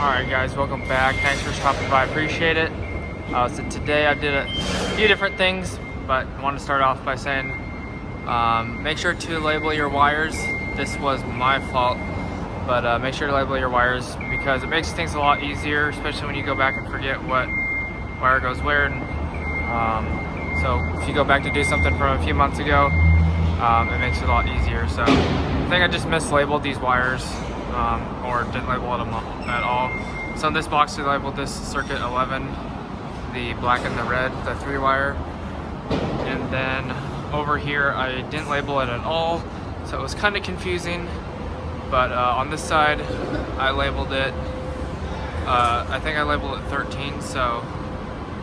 Alright guys, welcome back. Thanks for stopping by, appreciate it. So today I did a few different things, but I want to start off by saying make sure to label your wires. This was my fault, but make sure to label your wires because it makes things a lot easier, especially when you go back and forget what wire goes where. So if you go back to do something from a few months ago, it makes it a lot easier. So I think I just mislabeled these wires. Or didn't label them at all. So in this box we labeled this circuit 11, the black and the red, the 3-wire. And then over here I didn't label it at all, so it was kind of confusing. But on this side I labeled it, I think I labeled it 13, so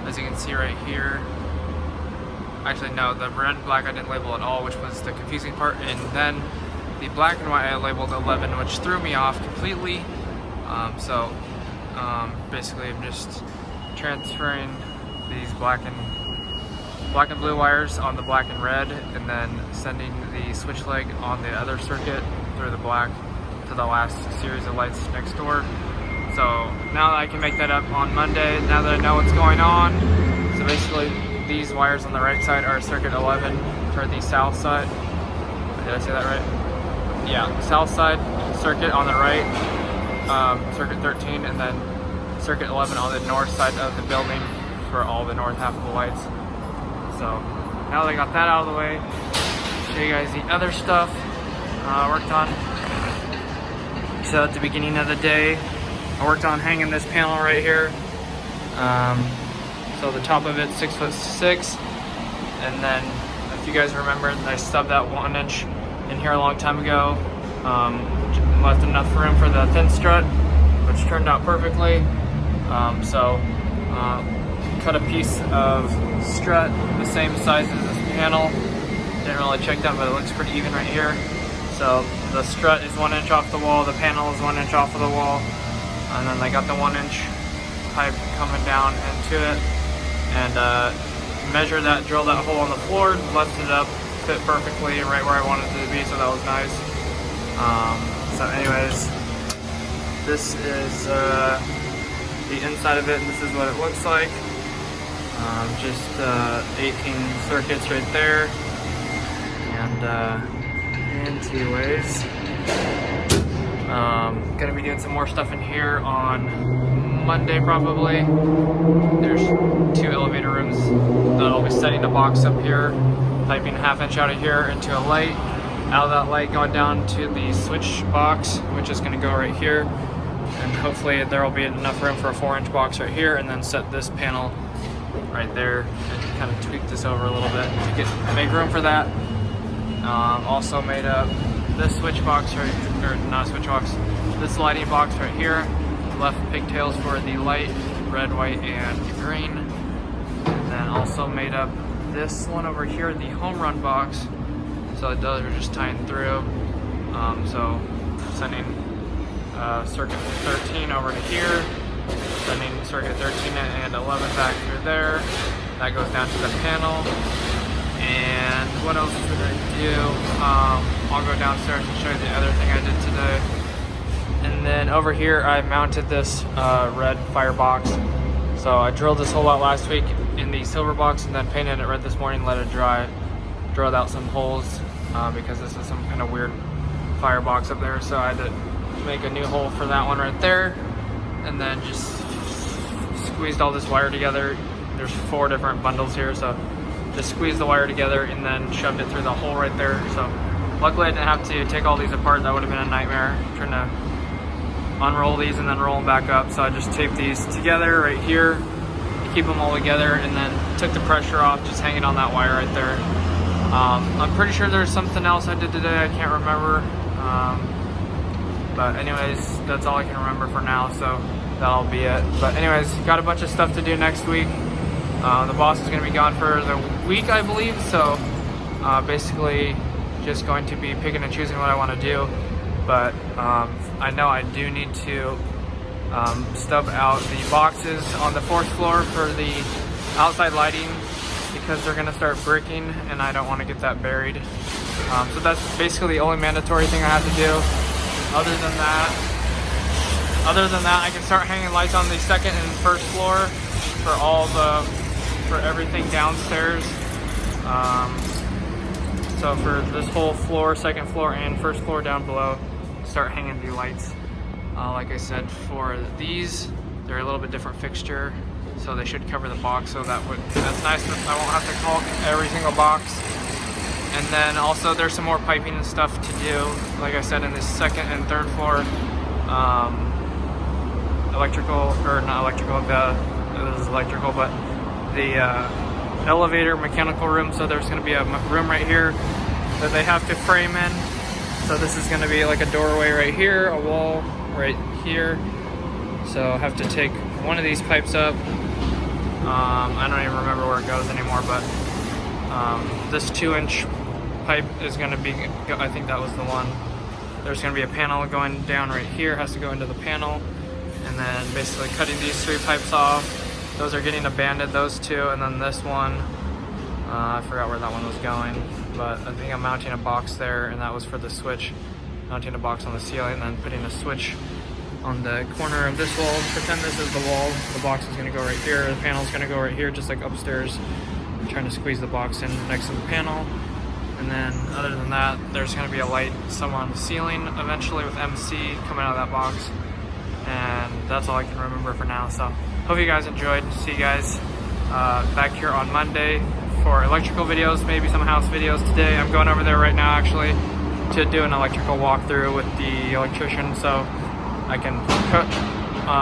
as you can see right here, actually no, the red and black I didn't label at all, which was the confusing part. And then the black and white I labeled 11, which threw me off completely. Basically I'm just transferring these black and blue wires on the black and red, and then sending the switch leg on the other circuit through the black to the last series of lights next door. So now that I can make that up on Monday, now that I know what's going on. So basically these wires on the right side are circuit 11 for the south side. Did I say that right? Yeah, south side circuit on the right, circuit 13, and then circuit 11 on the north side of the building for all the north half of the lights. So now that I got that out of the way, I'll show you guys the other stuff I worked on. So at the beginning of the day, I worked on hanging this panel right here. So the top of it's 6'6", and then if you guys remember, I stubbed that 1-inch in here a long time ago, left enough room for the thin strut, which turned out perfectly. Cut a piece of strut the same size as this panel. Didn't really check that, but it looks pretty even right here. So the strut is 1 inch off the wall, the panel is 1 inch off of the wall, and then I got the 1-inch pipe coming down into it, and measured that, drilled that hole on the floor, left it up, fit perfectly right where I wanted it to be, so that was nice. So anyways, this is the inside of it, and this is what it looks like. Just 18 circuits right there, and anyways, gonna be doing some more stuff in here on Monday probably. There's 2 elevator rooms that I'll be setting a box up here, piping a 1/2 inch out of here into a light, out of that light going down to the switch box, which is going to go right here, and hopefully there will be enough room for a 4-inch box right here, and then set this panel right there and kind of tweak this over a little bit to make room for that. Also made up this switch box right, or not switch box, this lighting box right here, left pigtails for the light, red, white, and green, and then also made up this one over here, the home run box. So those are just tying through. So sending circuit 13 over to here, sending circuit 13 and 11 back through there. That goes down to the panel. And what else did I do? I'll go downstairs and show you the other thing I did today. And then over here I mounted this red firebox. So I drilled this hole out last week in the silver box, and then painted it red this morning, let it dry, drilled out some holes because this is some kind of weird firebox up there. So I had to make a new hole for that one right there, and then just squeezed all this wire together. There's 4 different bundles here, so just squeezed the wire together and then shoved it through the hole right there. So luckily I didn't have to take all these apart. That would have been a nightmare trying to unroll these and then roll them back up. So I just taped these together right here to keep them all together, and then took the pressure off just hanging on that wire right there. I'm pretty sure there's something else I did today, I can't remember. But anyways, that's all I can remember for now, so that'll be it. But anyways, got a bunch of stuff to do next week. The boss is going to be gone for the week, I believe, so basically just going to be picking and choosing what I want to do. But I know I do need to stub out the boxes on the 4th floor for the outside lighting, because they're going to start bricking and I don't want to get that buried. So that's basically the only mandatory thing I have to do. Other than that, other than that, I can start hanging lights on the second and first floor for everything downstairs. So for this whole floor, second floor and first floor down below, start hanging the lights. Like I said, for these, they're a little bit different fixture, so they should cover the box. So that's nice. I won't have to caulk every single box. And then also there's some more piping and stuff to do. Like I said, in the second and third floor, electrical, or not electrical, this is electrical, but the elevator mechanical room. So there's going to be a room right here that they have to frame in. So this is going to be like a doorway right here, a wall right here. So I have to take one of these pipes up. I don't even remember where it goes anymore, but this 2-inch pipe is going to be, I think that was the one. There's going to be a panel going down right here, has to go into the panel, and then basically cutting these 3 pipes off. Those are getting abandoned, those 2, and then this one, I forgot where that one was going, but I think I'm mounting a box there, and that was for the switch. Mounting a box on the ceiling and then putting a switch on the corner of this wall. Pretend this is the wall. The box is going to go right here. The panel is going to go right here, just like upstairs. I'm trying to squeeze the box in next to the panel. And then other than that, there's going to be a light somewhere on the ceiling eventually with MC coming out of that box. And that's all I can remember for now. So hope you guys enjoyed. See you guys back here on Monday for electrical videos, maybe some house videos today. I'm going over there right now actually to do an electrical walkthrough with the electrician, so I can put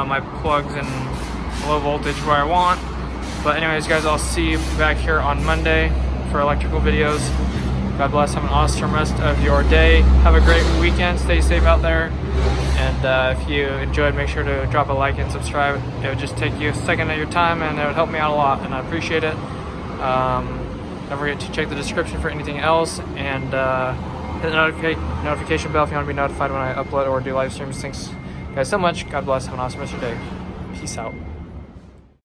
my plugs in low voltage where I want. But anyways, guys, I'll see you back here on Monday for electrical videos. God bless. Have an awesome rest of your day. Have a great weekend. Stay safe out there. And if you enjoyed, make sure to drop a like and subscribe. It would just take you a second of your time, and it would help me out a lot, and I appreciate it. Don't forget to check the description for anything else, and hit the notification bell if you want to be notified when I upload or do live streams. Thanks guys so much. God bless. Have an awesome rest of your day. Peace out.